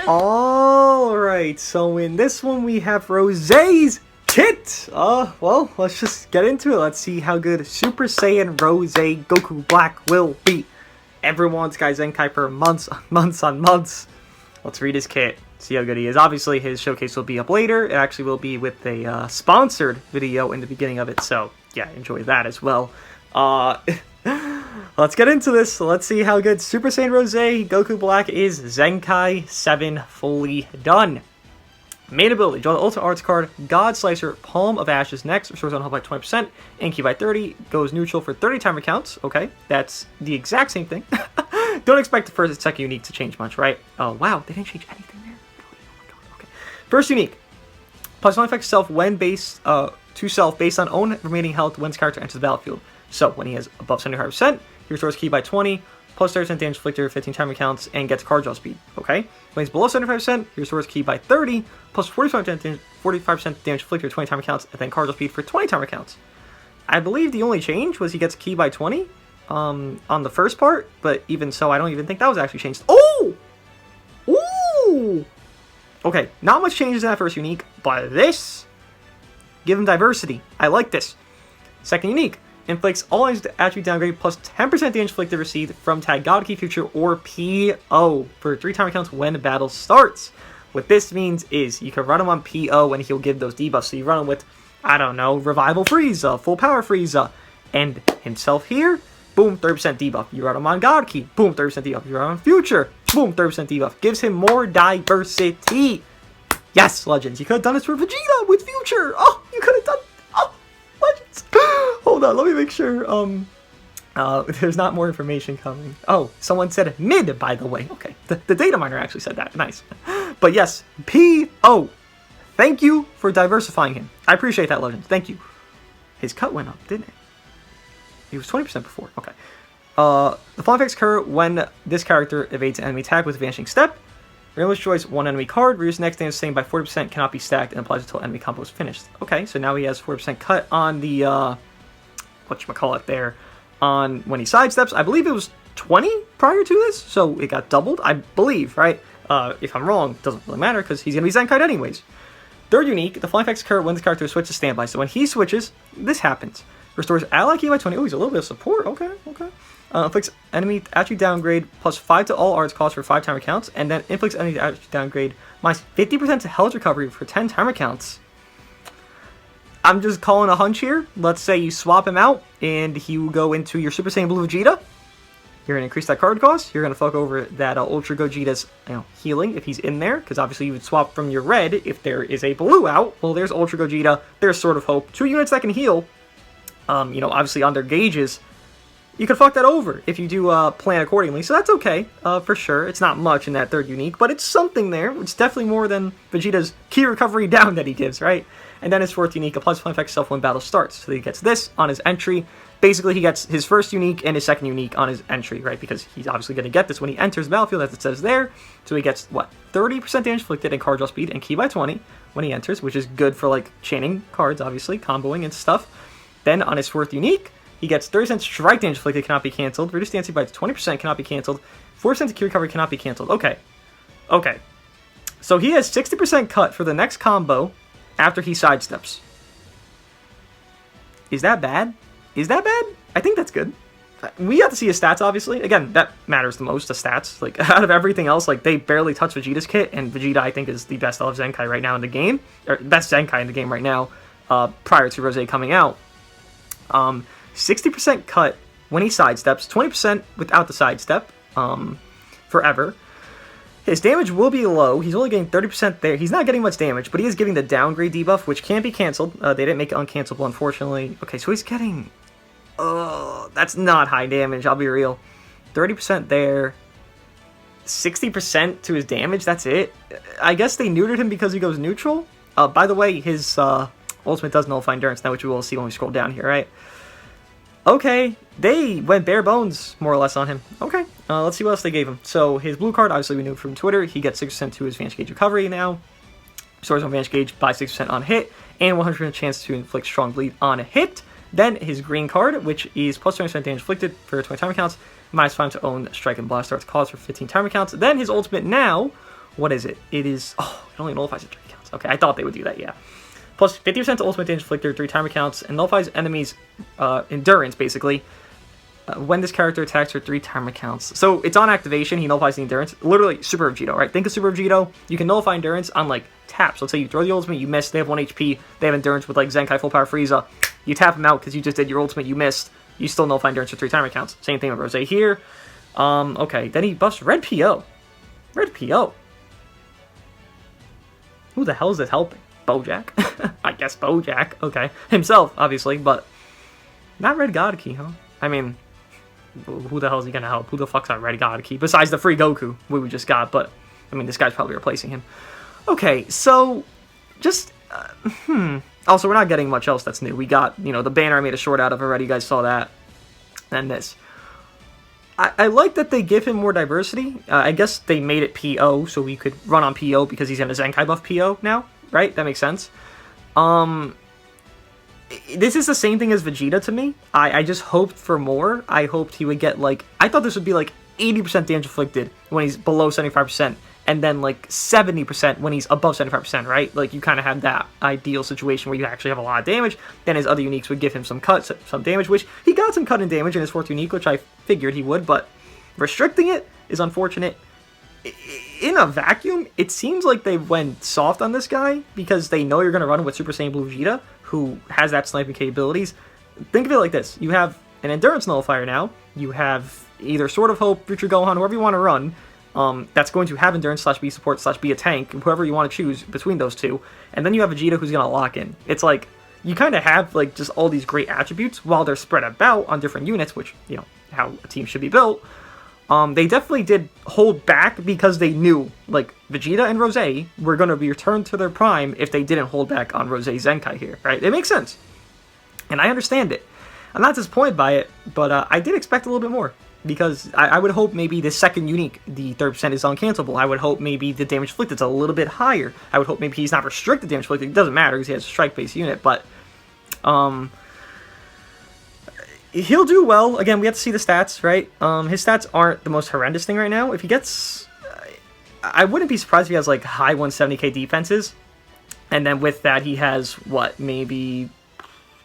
Alright, so in this one we have Rose's kit! Well, let's just get into it. Let's see how good Super Saiyan Rose Goku Black will be. Everyone's Guy Zenkai for months on months. Let's read his kit, see how good he is. Obviously, his showcase will be up later. It actually will be with a sponsored video in the beginning of it, so yeah, enjoy that as well. Let's get into this. Let's see how good Super Saiyan Rose Goku Black is. Zenkai 7 fully done. Main ability, draw the Ultimate Arts card, God Slicer, Palm of Ashes. Next, restores on health by 20%, and key by 30, goes neutral for 30 timer counts. Okay, that's the exact same thing. Don't expect the first and second unique to change much, right? Oh, wow, they didn't change anything there. Oh my god, okay. First unique, plus one effect self when based to self based on own remaining health when his character enters the battlefield. So, when he has above 75%, he restores key by 20, plus 30% damage inflicted, 15 timer counts, and gets card draw speed. Okay? When he's below 75%, he restores key by 30, plus 45% damage inflicted, 20 timer counts, and then card draw speed for 20 timer counts. I believe the only change was he gets key by 20 on the first part, but even so, I don't even think that was actually changed. Oh! Ooh! Okay, not much changes in that first unique, but this, give him diversity. I like this. Second unique, inflicts all attribute downgrade plus 10% damage inflicted received from tag God Key Future or PO for 3 timer counts when the battle starts. What this means is you can run him on PO and he'll give those debuffs. So you run him with, I don't know, Revival Frieza, Full Power Frieza, and himself here, boom, 30% debuff. You run him on God Key, boom, 30% debuff. You run him on Future, boom, 30% debuff. Gives him more diversity. Yes, Legends, you could have done this for Vegeta with Future. Oh, you could have done, oh, Legends. Hold on, let me make sure, there's not more information coming. Oh, someone said mid, by the way. Okay, the data miner actually said that. Nice. But yes, P.O. Thank you for diversifying him. I appreciate that, Legends. Thank you. His cut went up, didn't it? He was 20% before. Okay. The following effects occur when this character evades an enemy attack with Vanishing Step. Randomly destroys one enemy card. Reduce next damage sustained by 40%, cannot be stacked, and applies until enemy combo is finished. Okay, so now he has 40% cut on the, whatchamacallit there, on when he sidesteps. I believe it was 20 prior to this, so it got doubled, I believe, right? If I'm wrong, it doesn't really matter, because he's going to be Zenkai'd anyways. Third unique, the flying effects occur when the character switches standby. So when he switches, this happens. Restores ally key by 20. Oh, he's a little bit of support. Okay, okay. Inflicts enemy attribute downgrade plus 5 to all arts costs for 5 timer counts, and then inflicts enemy attribute downgrade minus 50% to health recovery for 10 timer counts. I'm just calling a hunch here. Let's say you swap him out, and he will go into your Super Saiyan Blue Vegeta. You're going to increase that card cost. You're going to fuck over that Ultra Gogeta's healing if he's in there, because obviously you would swap from your red if there is a blue out. Well, there's Ultra Gogeta. There's Sword of Hope. 2 units that can heal. Obviously on their gauges. You could fuck that over if you do plan accordingly, so that's okay, for sure. It's not much in that third unique, but it's something there. It's definitely more than Vegeta's key recovery down that he gives, right? And then his fourth unique, applies flying effect self when battle starts. So he gets this on his entry. Basically, he gets his first unique and his second unique on his entry, right? Because he's obviously going to get this when he enters the battlefield, as it says there. So he gets, 30% damage inflicted and card draw speed and key by 20 when he enters, which is good for, chaining cards, obviously, comboing and stuff. Then on his fourth unique, he gets 30% strike damage inflicted, cannot be cancelled. Reduced dancing by 20%, cannot be cancelled. 4% key recovery, cannot be cancelled. Okay. Okay. So he has 60% cut for the next combo after he sidesteps. Is that bad? Is that bad? I think that's good. We have to see his stats, obviously. Again, that matters the most, the stats. Out of everything else, they barely touch Vegeta's kit, and Vegeta, I think, is the best of Zenkai right now in the game. Or, best Zenkai in the game right now, prior to Rose coming out. 60% cut when he sidesteps, 20% without the sidestep, forever. His damage will be low. He's only getting 30% there. He's not getting much damage, but he is getting the downgrade debuff, which can't be cancelled. They didn't make it uncancelable, unfortunately. Okay, so he's getting... that's not high damage, I'll be real. 30% there. 60% to his damage, that's it. I guess they neutered him because he goes neutral. By the way, his ultimate does nullify endurance now, which we will see when we scroll down here, right? Okay, they went bare bones, more or less, on him. Okay, let's see what else they gave him. So, his blue card, obviously we knew from Twitter, he gets 6% to his Vantage Gauge recovery now. Restores on Vantage Gauge by 6% on hit, and 100% chance to inflict strong bleed on a hit. Then, his green card, which is plus 20% damage inflicted for 20 timer counts, -5 to own Strike and Blast Arts calls for 15 timer counts. Then his ultimate now, what is it? It is, oh, it only nullifies at 3 counts. Okay, I thought they would do that, yeah. Plus 50% to ultimate damage inflictor, 3 timer counts, and nullifies enemies' endurance, basically, when this character attacks for 3 timer counts. So it's on activation, he nullifies the endurance. Literally, Super Vegito, right? Think of Super Vegito. You can nullify endurance on, like, taps. Let's say you throw the ultimate, you miss, they have 1 HP, they have endurance with, like, Zenkai Full Power Frieza. You tap him out because you just did your ultimate, you missed. You still nullify endurance for 3 timer counts. Same thing with Rose here. Okay, then he buffs Red PO. Red PO. Who the hell is this helping? Bojack? I guess Bojack. Okay. Himself, obviously, but not Red God Key, huh? I mean, who the hell is he gonna help? Who the fuck's that Red God Key? Besides the free Goku we just got, but, I mean, this guy's probably replacing him. Okay, so, just, Also, we're not getting much else that's new. We got, you know, the banner I made a short out of already. You guys saw that. And this. I like that they give him more diversity. I guess they made it PO, so we could run on PO because he's in a Zenkai buff PO now, right? That makes sense. This is the same thing as Vegeta to me. I just hoped for more. I hoped he would get, like... I thought this would be, like, 80% damage inflicted when he's below 75%. And then, like, 70% when he's above 75%, right? Like, you kind of have that ideal situation where you actually have a lot of damage. Then his other uniques would give him some cuts, some damage, which he got some cut and damage in his 4th unique, which I figured he would, but restricting it is unfortunate. In a vacuum, it seems like they went soft on this guy because they know you're going to run with Super Saiyan Blue Vegeta, who has that sniping capabilities. Think of it like this. You have an Endurance Nullifier now. You have either Sword of Hope, Future Gohan, whoever you want to run. That's going to have Endurance /be support /be a tank, whoever you want to choose between those two. And then you have Vegeta who's going to lock in. It's like, you kind of have like just all these great attributes while they're spread about on different units, which, you know, how a team should be built. They definitely did hold back because they knew, like, Vegeta and Rose were going to be returned to their prime if they didn't hold back on Rose Zenkai here, right? It makes sense. And I understand it. I'm not disappointed by it, but I did expect a little bit more. Because I would hope maybe the second unique, the 30% is uncancelable. I would hope maybe the damage inflicted is a little bit higher. I would hope maybe he's not restricted damage inflicted. It doesn't matter because he has a strike-based unit, but he'll do well. Again, we have to see the stats, right? His stats aren't the most horrendous thing right now. If he gets... I wouldn't be surprised if he has, like, high 170k defenses. And then with that, he has, what, maybe...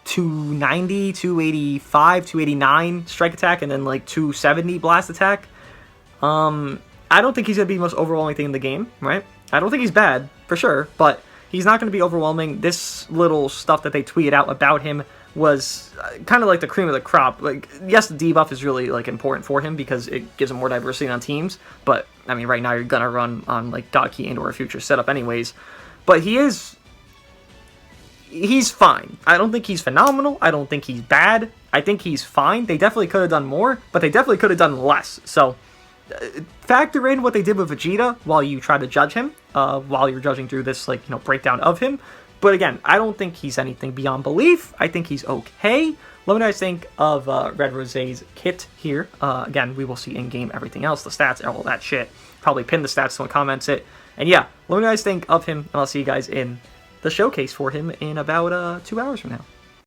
290, 285, 289 strike attack, and then like 270 blast attack. I don't think he's going to be the most overwhelming thing in the game, right? I don't think he's bad, for sure, but he's not going to be overwhelming. This little stuff that they tweeted out about him was kind of like the cream of the crop. Like, yes, the debuff is really like important for him because it gives him more diversity on teams, but I mean, right now you're going to run on like God Key and or a future setup anyways. But he's fine. I don't think he's phenomenal. I don't think he's bad. I think he's fine. They definitely could have done more, but they definitely could have done less. So, factor in what they did with Vegeta while you try to judge him, while you're judging through this, like, you know, breakdown of him. But again, I don't think he's anything beyond belief. I think he's okay. Let me know what you think of Red Rose's kit here. Again, we will see in-game everything else, the stats, all that shit. Probably pin the stats, someone comments it. And yeah, let me know what you think of him, and I'll see you guys in the showcase for him in about 2 hours from now.